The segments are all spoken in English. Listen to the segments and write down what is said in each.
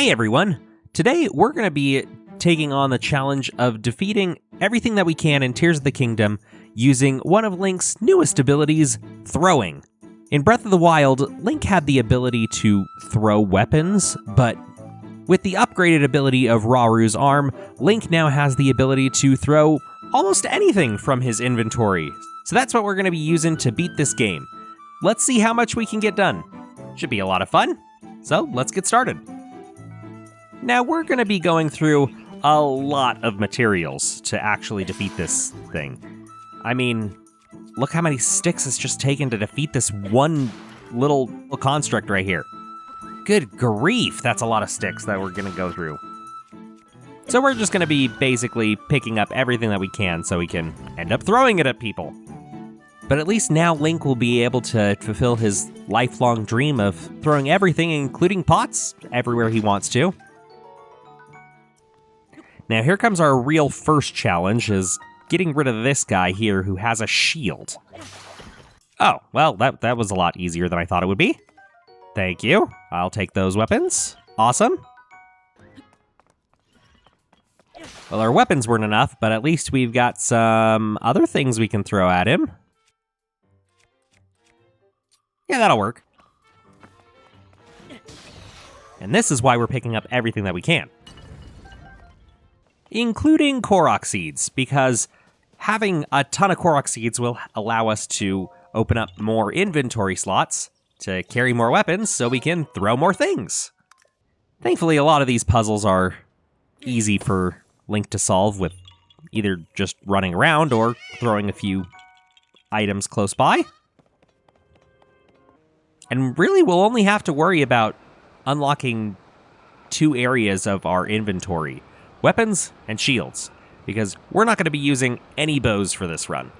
Hey everyone! Today we're going to be taking on the challenge of defeating everything that we can in Tears of the Kingdom using one of Link's newest abilities, throwing. In Breath of the Wild, Link had the ability to throw weapons, but with the upgraded ability of Raru's arm, Link now has the ability to throw almost anything from his inventory. So that's what we're going to be using to beat this game. Let's see how much we can get done. Should be a lot of fun. So let's get started. Now we're going to be going through a lot of materials to actually defeat this thing. I mean, look how many sticks it's just taken to defeat this one little construct right here. Good grief, that's a lot of sticks that we're going to go through. So we're just going to be basically picking up everything that we can so we can end up throwing it at people. But at least now Link will be able to fulfill his lifelong dream of throwing everything, including pots, everywhere he wants to. Now here comes our real first challenge, is getting rid of this guy here who has a shield. Oh, well, that was a lot easier than I thought it would be. Thank you. I'll take those weapons. Awesome. Well, our weapons weren't enough, but at least we've got some other things we can throw at him. Yeah, that'll work. And this is why we're picking up everything that we can, including Korok seeds, because having a ton of Korok seeds will allow us to open up more inventory slots to carry more weapons so we can throw more things. Thankfully, a lot of these puzzles are easy for Link to solve with either just running around or throwing a few items close by. And really, we'll only have to worry about unlocking 2 areas of our inventory: weapons and shields, because we're not going to be using any bows for this run.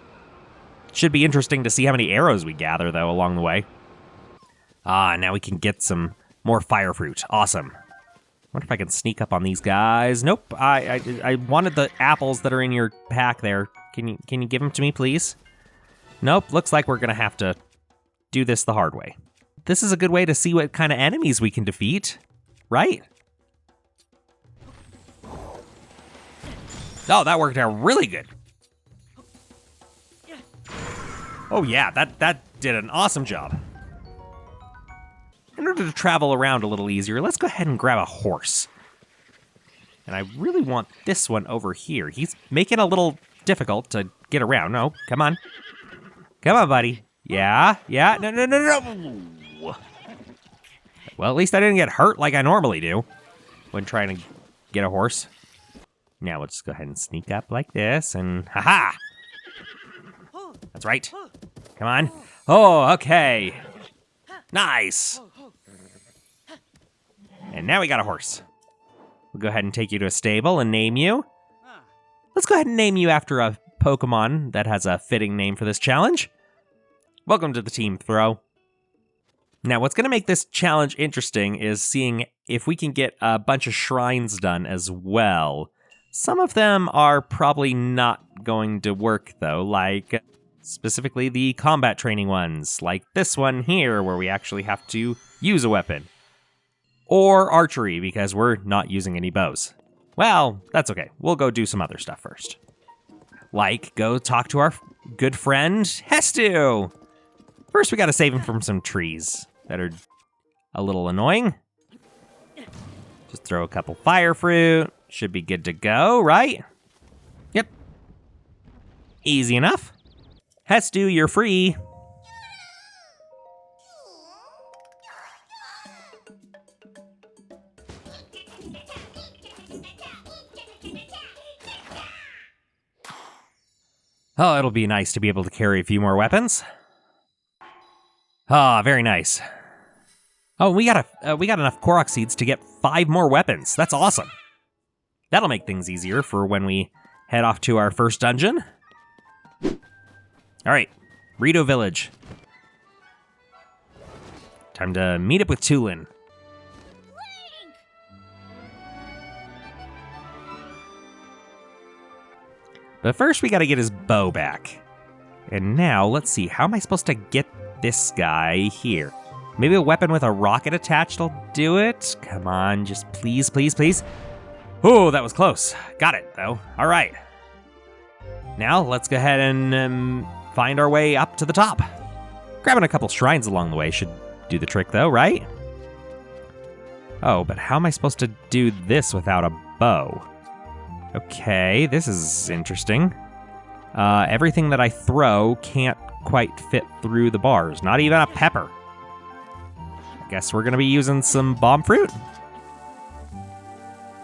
Should be interesting to see how many arrows we gather, though, along the way. Ah, now we can get some more fire fruit. Awesome. Wonder if I can sneak up on these guys. Nope, I wanted the apples that are in your pack there. Can you give them to me, please? Nope, looks like we're going to have to do this the hard way. This is a good way to see what kind of enemies we can defeat, right? Oh, that worked out really good. Oh yeah, that did an awesome job. In order to travel around a little easier, let's go ahead and grab a horse. And I really want this one over here. He's making it a little difficult to get around. No, come on. Come on, buddy. Yeah. No. Well, at least I didn't get hurt like I normally do when trying to get a horse. Now let's just go ahead and sneak up like this and haha! That's right. Come on. Oh, okay. Nice. And now we got a horse. We'll go ahead and take you to a stable and name you. Let's go ahead and name you after a Pokemon that has a fitting name for this challenge. Welcome to the team, Throw. Now, what's going to make this challenge interesting is seeing if we can get a bunch of shrines done as well. Some of them are probably not going to work, though, like specifically the combat training ones, like this one here, where we actually have to use a weapon. Or archery, because we're not using any bows. Well, that's okay. We'll go do some other stuff first. Like, go talk to our good friend, Hestu. First, we gotta save him from some trees that are a little annoying. Just throw a couple fire fruit. Should be good to go, right? Yep. Easy enough. Hestu, you're free. Oh, it'll be nice to be able to carry a few more weapons. Ah, very nice. Oh, we got enough Korok seeds to get 5 more weapons. That's awesome. That'll make things easier for when we head off to our first dungeon. All right, Rito Village. Time to meet up with Tulin. But first, we gotta get his bow back. And now, let's see, how am I supposed to get this guy here? Maybe a weapon with a rocket attached will do it. Come on, just please, please, please. Oh, that was close. Got it, though. All right. Now, let's go ahead and find our way up to the top. Grabbing a couple shrines along the way should do the trick, though, right? Oh, but how am I supposed to do this without a bow? Okay, this is interesting. Everything that I throw can't quite fit through the bars, not even a pepper. I guess we're gonna be using some bomb fruit.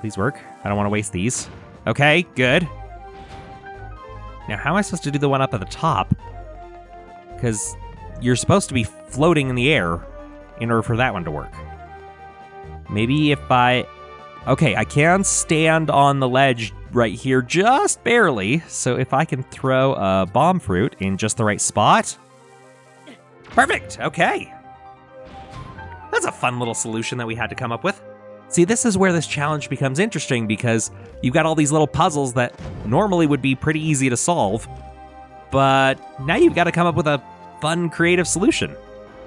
Please work. I don't want to waste these. Okay, good. Now, how am I supposed to do the one up at the top? Because you're supposed to be floating in the air in order for that one to work. Maybe if I... Okay, I can stand on the ledge right here just barely. So if I can throw a bomb fruit in just the right spot. Perfect, okay. That's a fun little solution that we had to come up with. See, this is where this challenge becomes interesting because you've got all these little puzzles that normally would be pretty easy to solve, but now you've got to come up with a fun, creative solution.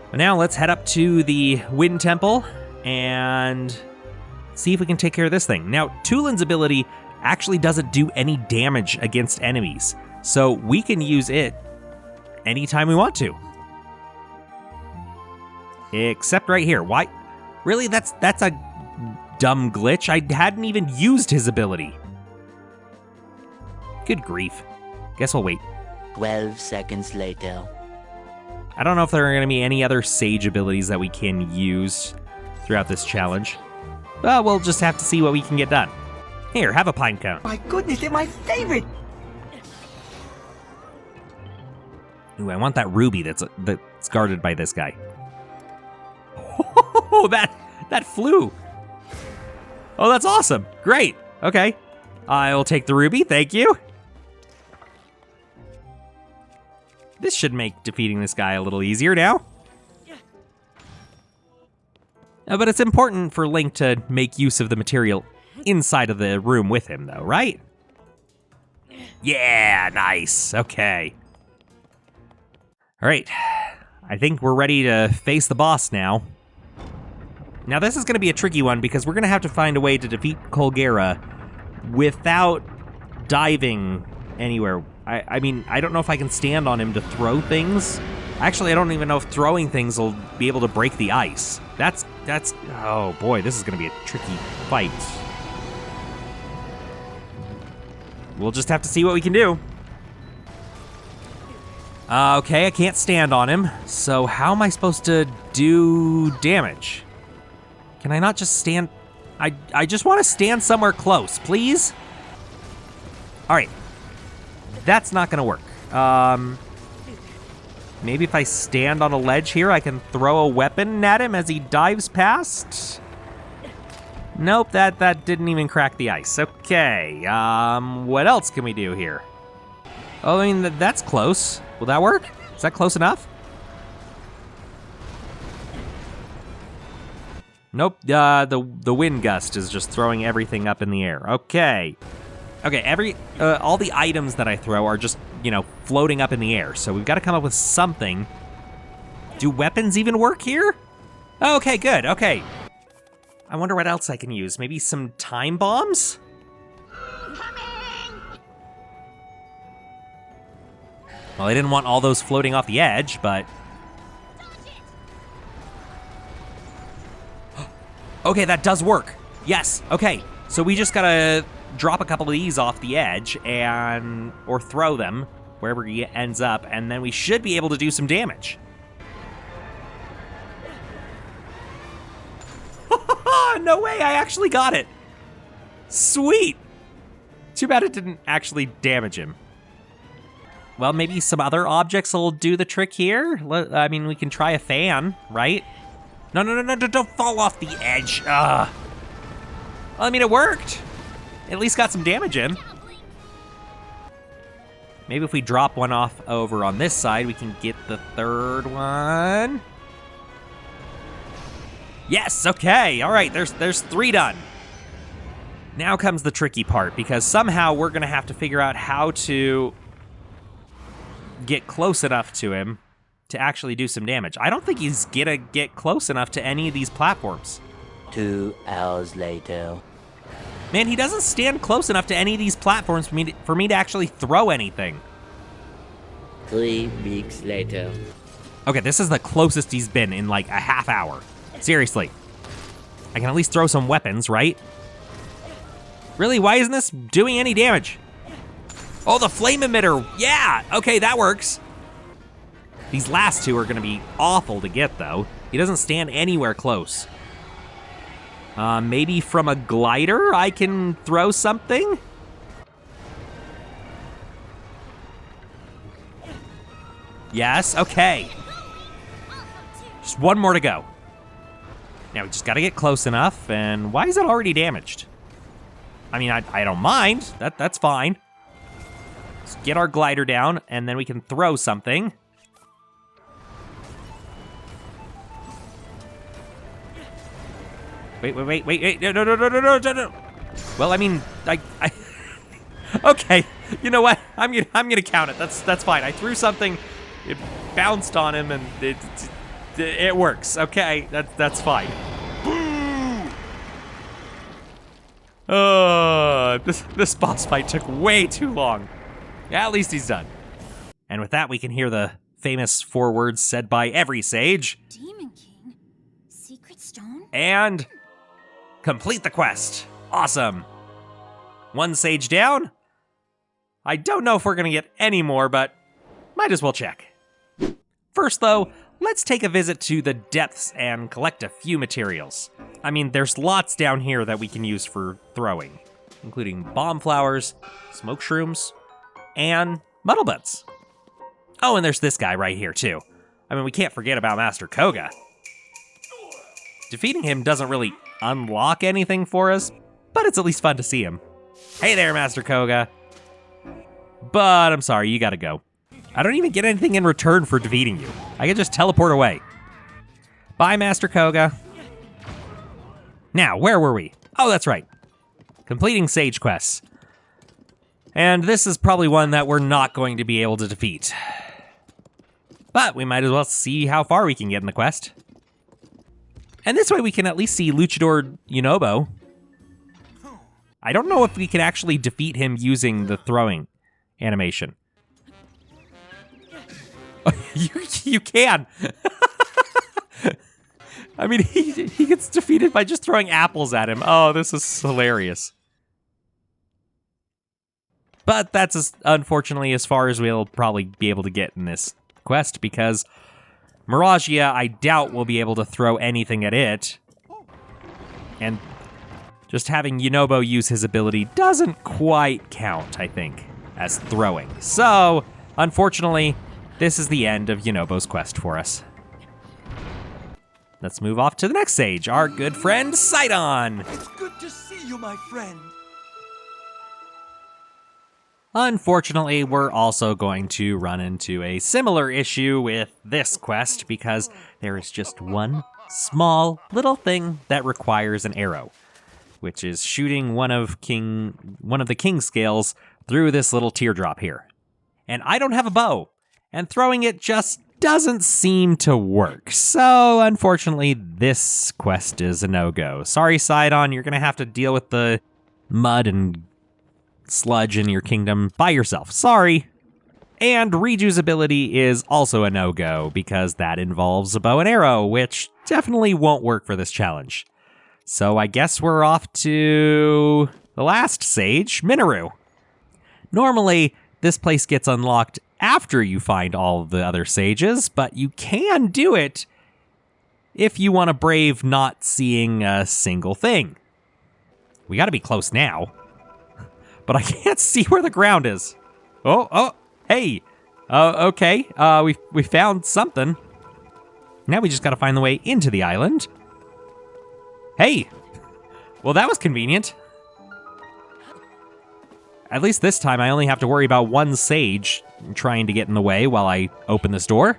But now let's head up to the Wind Temple and see if we can take care of this thing. Now, Tulin's ability actually doesn't do any damage against enemies, so we can use it anytime we want to. Except right here. Why? Really? That's a dumb glitch. I hadn't even used his ability. Good grief. Guess we'll wait. 12 seconds later. I don't know if there are going to be any other sage abilities that we can use throughout this challenge. Well, we'll just have to see what we can get done. Here, have a pine cone. My goodness, they're my favorite! Ooh, I want that ruby that's guarded by this guy. Oh, that flew. Oh, that's awesome. Great. Okay. I'll take the ruby. Thank you. This should make defeating this guy a little easier now. But it's important for Link to make use of the material inside of the room with him, though, right? Yeah, nice. Okay. All right. I think we're ready to face the boss now. Now, this is going to be a tricky one because we're going to have to find a way to defeat Colgera without diving anywhere. I mean, I don't know if I can stand on him to throw things. Actually, I don't even know if throwing things will be able to break the ice. That's, oh boy, this is going to be a tricky fight. We'll just have to see what we can do. Okay, I can't stand on him. So how am I supposed to do damage? Can I not just stand? I just want to stand somewhere close, please. All right. That's not going to work. Maybe if I stand on a ledge here, I can throw a weapon at him as he dives past. Nope, that didn't even crack the ice. Okay, what else can we do here? Oh, I mean, that's close. Will that work? Is that close enough? Nope, the wind gust is just throwing everything up in the air. Okay. Okay, all the items that I throw are just, floating up in the air. So we've got to come up with something. Do weapons even work here? Okay, good, okay. I wonder what else I can use. Maybe some time bombs? Well, I didn't want all those floating off the edge, but... Okay, that does work. Yes, okay. So we just gotta drop a couple of these off the edge or throw them wherever he ends up, and then we should be able to do some damage. No way, I actually got it. Sweet. Too bad it didn't actually damage him. Well, maybe some other objects will do the trick here. I mean, we can try a fan, right? No, don't fall off the edge. Well, I mean, it worked. At least got some damage in. Maybe if we drop one off over on this side, we can get the third one. Yes, okay, all right, there's 3 done. Now comes the tricky part, because somehow we're gonna have to figure out how to get close enough to him to actually do some damage. I don't think he's gonna get close enough to any of these platforms. 2 hours later. Man, he doesn't stand close enough to any of these platforms for me to actually throw anything. 3 weeks later. Okay, this is the closest he's been in like a half hour. Seriously. I can at least throw some weapons, right? Really, why isn't this doing any damage? Oh, the flame emitter. Yeah, okay, that works. These last two are gonna be awful to get, though. He doesn't stand anywhere close. Maybe from a glider I can throw something? Yes, okay. Just one more to go. Now we just gotta get close enough, and why is it already damaged? I mean, I don't mind, that's fine. Let's get our glider down, and then we can throw something. Wait, no. Well, I mean, I okay, you know what? I'm gonna count it. That's fine. I threw something, it bounced on him, and it works. Okay, that's fine. This boss fight took way too long. At least he's done. And with that, we can hear the famous 4 words said by every sage. Demon King? Secret stone? And complete the quest. Awesome. 1 sage down. I don't know if we're gonna get any more, but might as well check. First though, let's take a visit to the depths and collect a few materials. I mean, there's lots down here that we can use for throwing, including bomb flowers, smoke shrooms, and muddle butts. Oh, and there's this guy right here too. I mean, we can't forget about Master Koga. Defeating him doesn't really unlock anything for us, but it's at least fun to see him. Hey there, Master Koga. But I'm sorry, you gotta go. I don't even get anything in return for defeating you. I can just teleport away. Bye, Master Koga. Now, where were we? Oh, that's right. Completing sage quests. And this is probably one that we're not going to be able to defeat. But we might as well see how far we can get in the quest. And this way we can at least see Luchador Yunobo. I don't know if we can actually defeat him using the throwing animation. You can. I mean, he gets defeated by just throwing apples at him. Oh, this is hilarious. But that's unfortunately as far as we'll probably be able to get in this quest, because Miragia, I doubt we'll be able to throw anything at it. And just having Yunobo use his ability doesn't quite count, I think, as throwing. So, unfortunately, this is the end of Yunobo's quest for us. Let's move off to the next sage, our good friend Sidon. It's good to see you, my friend. Unfortunately, we're also going to run into a similar issue with this quest because there is just one small little thing that requires an arrow, which is shooting one of the king scales through this little teardrop here. And I don't have a bow, and throwing it just doesn't seem to work. So unfortunately, this quest is a no-go. Sorry, Sidon, you're gonna have to deal with the mud and sludge in your kingdom by yourself. Sorry. And Riju's ability is also a no-go because that involves a bow and arrow, which definitely won't work for this challenge. So I guess we're off to the last sage, Minoru. Normally, this place gets unlocked after you find all of the other sages, but you can do it if you want to brave not seeing a single thing. We gotta be close now. But I can't see where the ground is. Oh, hey. Okay, we found something. Now we just gotta find the way into the island. Hey. Well, that was convenient. At least this time I only have to worry about one sage trying to get in the way while I open this door.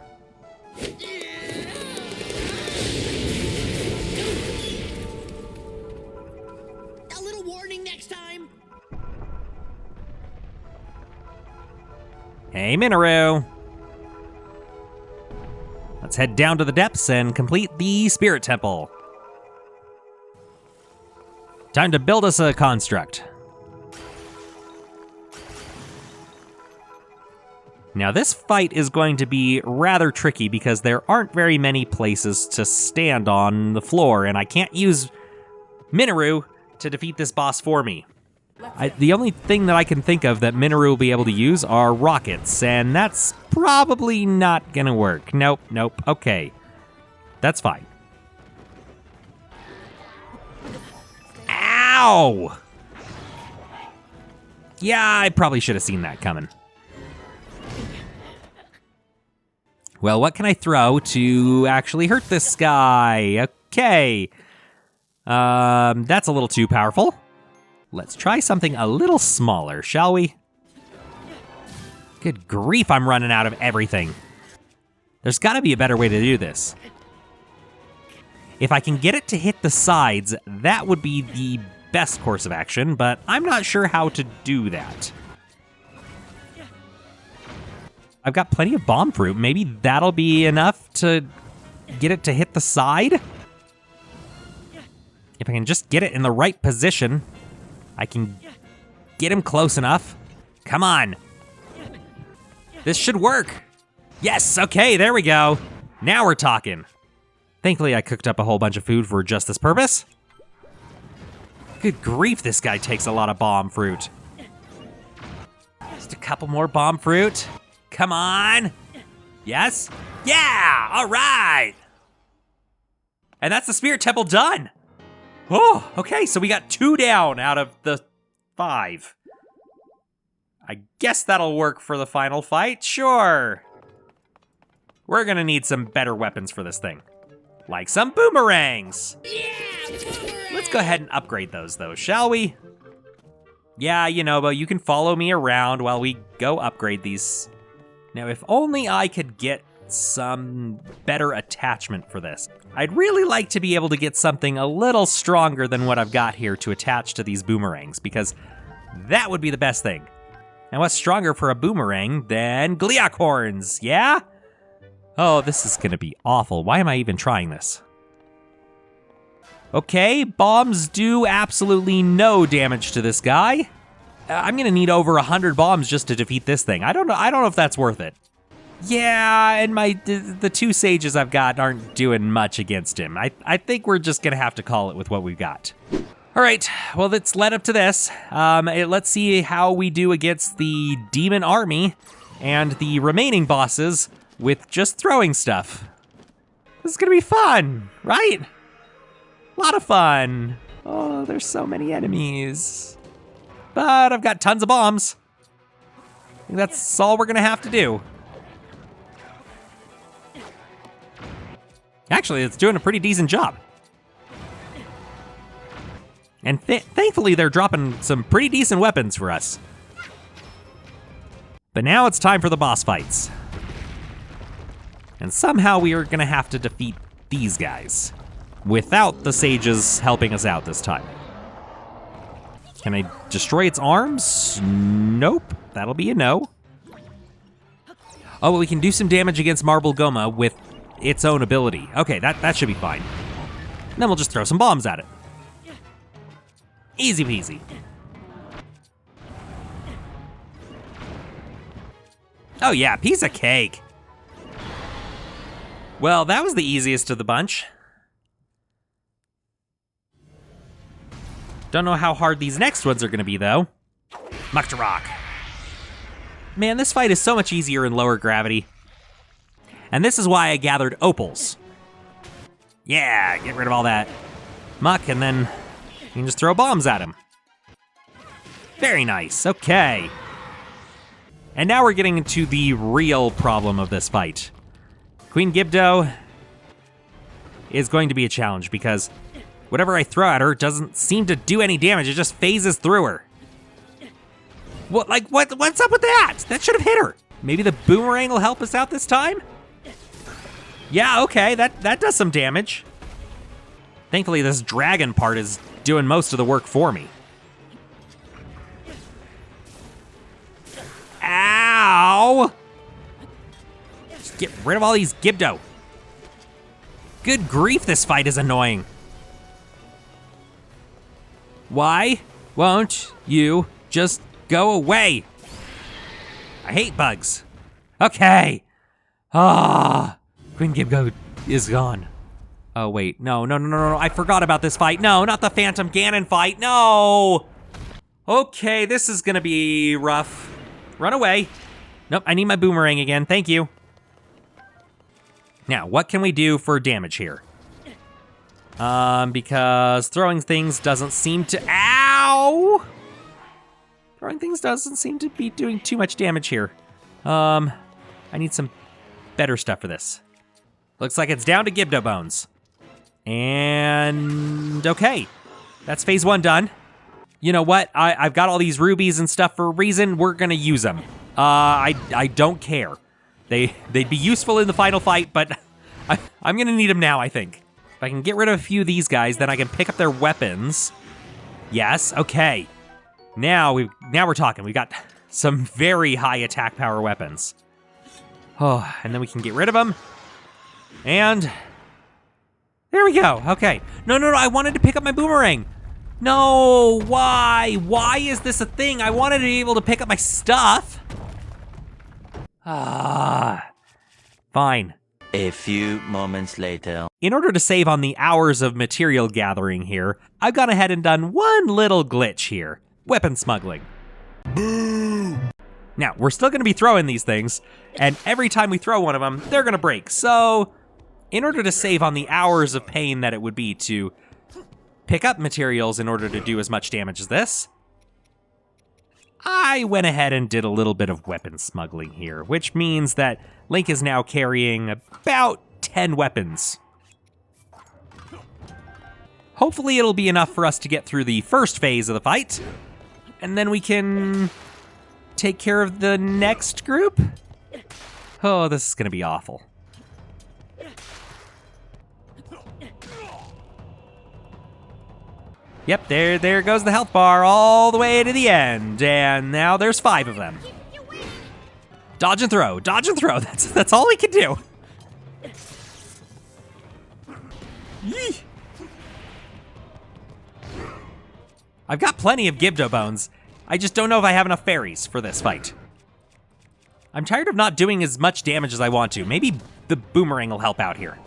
A little warning next time. Hey, Minoru. let's head down to the depths and complete the Spirit Temple. Time to build us a construct. Now this fight is going to be rather tricky because there aren't very many places to stand on the floor, and I can't use Minoru to defeat this boss for me. The only thing that I can think of that Minoru will be able to use are rockets, and that's probably not gonna work. Nope, okay. That's fine. Ow! Yeah, I probably should have seen that coming. Well, what can I throw to actually hurt this guy? Okay. That's a little too powerful. Let's try something a little smaller, shall we? Good grief, I'm running out of everything. There's gotta be a better way to do this. If I can get it to hit the sides, that would be the best course of action, but I'm not sure how to do that. I've got plenty of bomb fruit. Maybe that'll be enough to get it to hit the side? If I can just get it in the right position, I can get him close enough. Come on. This should work. Yes, okay, there we go. Now we're talking. Thankfully, I cooked up a whole bunch of food for just this purpose. Good grief, this guy takes a lot of bomb fruit. Just a couple more bomb fruit. Come on. Yes? Yeah, all right. And that's the Spirit Temple done. Oh, okay, so we got 2 down out of the 5. I guess that'll work for the final fight, sure. We're gonna need some better weapons for this thing. Like some boomerangs. Let's go ahead and upgrade those though, shall we? Yeah, you know, but you can follow me around while we go upgrade these. Now, if only I could get some better attachment for this. I'd really like to be able to get something a little stronger than what I've got here to attach to these boomerangs, because that would be the best thing. And what's stronger for a boomerang than Gliok horns, yeah? Oh, this is gonna be awful. Why am I even trying this? Okay, bombs do absolutely no damage to this guy. I'm gonna need over 100 bombs just to defeat this thing. I don't know if that's worth it. Yeah, and the 2 sages I've got aren't doing much against him. I think we're just gonna have to call it with what we've got. All right, well, let's led up to this. Let's see how we do against the demon army and the remaining bosses with just throwing stuff. This is gonna be fun, right? A lot of fun. Oh, there's so many enemies. But I've got tons of bombs. I think that's all we're gonna have to do. Actually, it's doing a pretty decent job. And thankfully, they're dropping some pretty decent weapons for us. But now it's time for the boss fights. And somehow we are gonna have to defeat these guys without the sages helping us out this time. Can I destroy its arms? Nope, that'll be a no. Oh, but we can do some damage against Marble Goma with its own ability. Okay, that should be fine. And then we'll just throw some bombs at it. Easy peasy. Oh yeah, piece of cake. Well, that was the easiest of the bunch. Don't know how hard these next ones are gonna be though. Mukta Rock. Man, this fight is so much easier in lower gravity. And this is why I gathered opals. Yeah, get rid of all that muck and then you can just throw bombs at him. Very nice, okay. And now we're getting into the real problem of this fight. Queen Gibdo is going to be a challenge because whatever I throw at her doesn't seem to do any damage, it just phases through her. What's up with that? That should have hit her. Maybe the boomerang will help us out this time? Yeah, okay, that does some damage. Thankfully, this dragon part is doing most of the work for me. Ow! Just get rid of all these Gibdo. Good grief, this fight is annoying. Why won't you just go away? I hate bugs. Okay. Queen Gibgo is gone. Oh, wait. No. I forgot about this fight. No, not the Phantom Ganon fight. No. Okay, this is gonna be rough. Run away. Nope, I need my boomerang again. Thank you. Now, what can we do for damage here? Because throwing things doesn't seem to... Ow! Throwing things doesn't seem to be doing too much damage here. I need some better stuff for this. Looks like it's down to Gibdo Bones. And... okay. That's phase 1 done. You know what? I've got all these rubies and stuff for a reason. We're gonna use them. I don't care. They'd be useful in the final fight, but I'm gonna need them now, I think. If I can get rid of a few of these guys, then I can pick up their weapons. Yes, okay. Now we're talking. We got some very high attack power weapons. Oh, and then we can get rid of them. And there we go. Okay. No, I wanted to pick up my boomerang. No, why? Why is this a thing? I wanted to be able to pick up my stuff. Fine. A few moments later. In order to save on the hours of material gathering here, I've gone ahead and done one little glitch here. Weapon smuggling. Boo! Now, we're still gonna be throwing these things, and every time we throw one of them, they're gonna break. So, in order to save on the hours of pain that it would be to pick up materials in order to do as much damage as this, I went ahead and did a little bit of weapon smuggling here, which means that Link is now carrying about 10 weapons. Hopefully it'll be enough for us to get through the first phase of the fight, and then we can take care of the next group. Oh, this is gonna be awful. Yep, there goes the health bar all the way to the end, and now there's 5 of them. Dodge and throw, that's all we can do. Yee. I've got plenty of Gibdo Bones. I just don't know if I have enough fairies for this fight. I'm tired of not doing as much damage as I want to. Maybe the boomerang will help out here.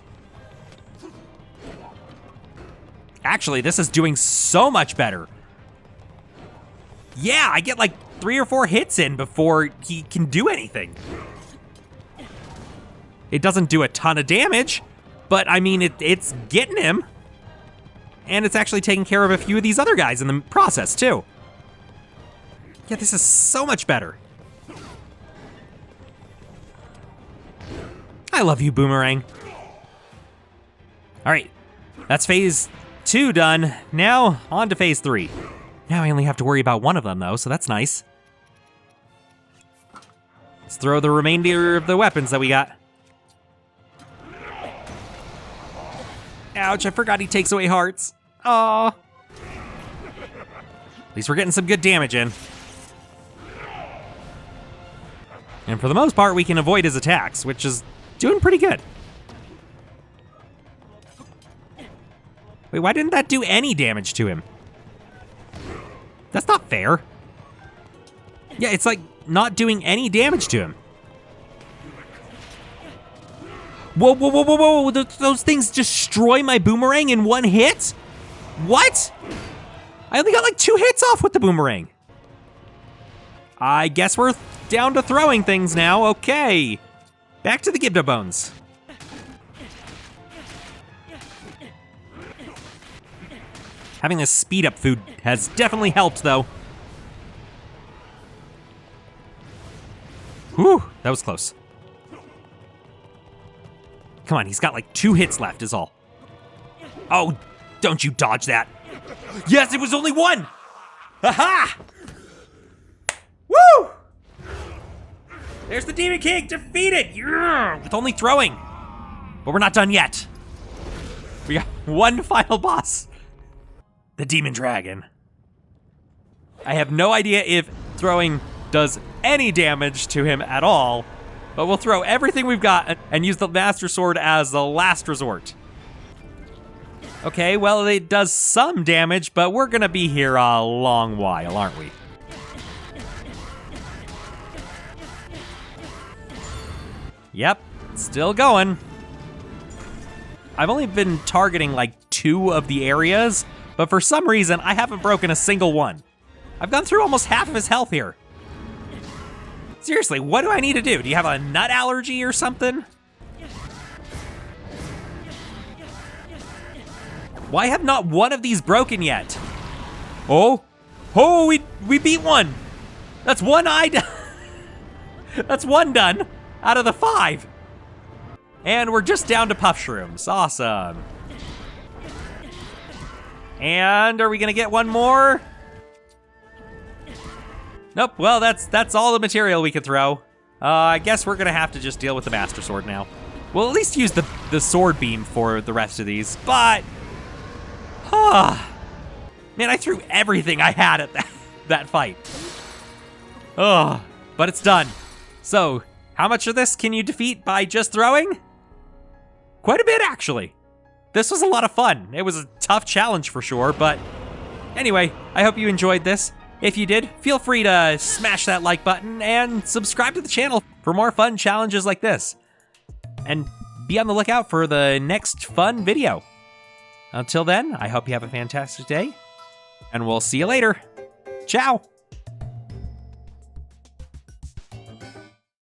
Actually, this is doing so much better. Yeah, I get like 3 or 4 hits in before he can do anything. It doesn't do a ton of damage, but I mean, it's getting him. And it's actually taking care of a few of these other guys in the process, too. Yeah, this is so much better. I love you, Boomerang. All right, that's phase 2 done. Now, on to phase 3. Now I only have to worry about one of them, though, so that's nice. Let's throw the remainder of the weapons that we got. Ouch, I forgot he takes away hearts. Aw. At least we're getting some good damage in. And for the most part, we can avoid his attacks, which is doing pretty good. Wait, why didn't that do any damage to him? That's not fair. Yeah, it's like not doing any damage to him. Whoa. Those things destroy my boomerang in one hit? What? I only got like 2 hits off with the boomerang. I guess we're down to throwing things now. Okay. Back to the Gibdo Bones. Having this speed up food has definitely helped, though. Whew, that was close. Come on, he's got like 2 hits left is all. Oh, don't you dodge that. Yes, it was only 1! Aha! Woo! There's the Demon King, defeated! Yeah, with only throwing. But we're not done yet. We got one final boss. The Demon Dragon. I have no idea if throwing does any damage to him at all, but we'll throw everything we've got and use the Master Sword as the last resort. Okay, well, it does some damage, but we're gonna be here a long while, aren't we? Yep, still going. I've only been targeting like 2 of the areas, but for some reason, I haven't broken a single one. I've gone through almost half of his health here. Seriously, what do I need to do? Do you have a nut allergy or something? Why have not one of these broken yet? Oh, we beat one. That's one eye done. That's one done out of the 5. And we're just down to puff shrooms. Awesome. And are we gonna get one more? Nope, well, that's all the material we can throw. I guess we're gonna have to just deal with the Master Sword now. We'll at least use the Sword Beam for the rest of these, but... Man, I threw everything I had at that fight. But it's done. So, how much of this can you defeat by just throwing? Quite a bit, actually. This was a lot of fun. It was a tough challenge for sure, but anyway, I hope you enjoyed this. If you did, feel free to smash that like button and subscribe to the channel for more fun challenges like this. And be on the lookout for the next fun video. Until then, I hope you have a fantastic day, and we'll see you later. Ciao!